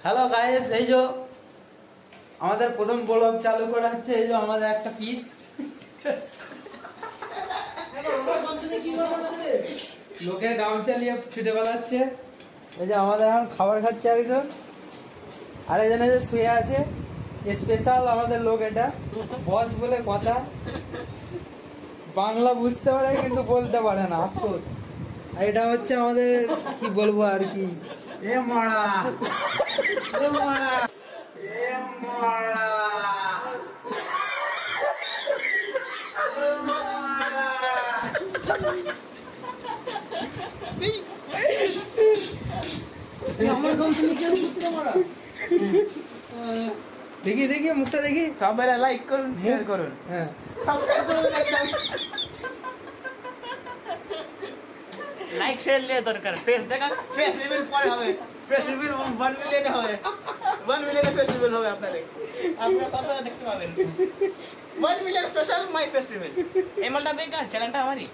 Hello guys, এই যে আমাদের প্রথম ব্লগ চালু করা হচ্ছে। এই যে আমাদের একটা পিস লোকের গামছা নিয়ে ছুটে বেড়াচ্ছে। এই যে আমাদের এখন খাবার খাচ্ছে একজন, আরেকজন এই যে শুয়ে আছে। স্পেশাল আমাদের লোক, এটা বস বলে কথা, বাংলা বুঝতে পারে কিন্তু বলতে পারে না, আফসোস। আর এটা হচ্ছে আমাদের কি বলবো আর কি, এ মারা এ মারা এ মারা আমার গমছলি কেউ পুত্র মারা। দেখি দেখি মুখটা দেখি। সবাই লাইক করুন, শেয়ার করুন, হ্যাঁ সাবস্ক্রাইব করুন। লাইক শেয়ার নিয়ে দরকার। ফেস দেখা, ফেস রিভিল পরে হবে। ফেস রিভিল 1 মিলিয়ন হবে। 1 মিলিয়ন ফেস রিভিল হবে আপনাদের। আপনারা সবাই দেখতে পাবেন। 1 million special my face reveal. এমএলটা বেকার, চ্যানেলটা আমারই।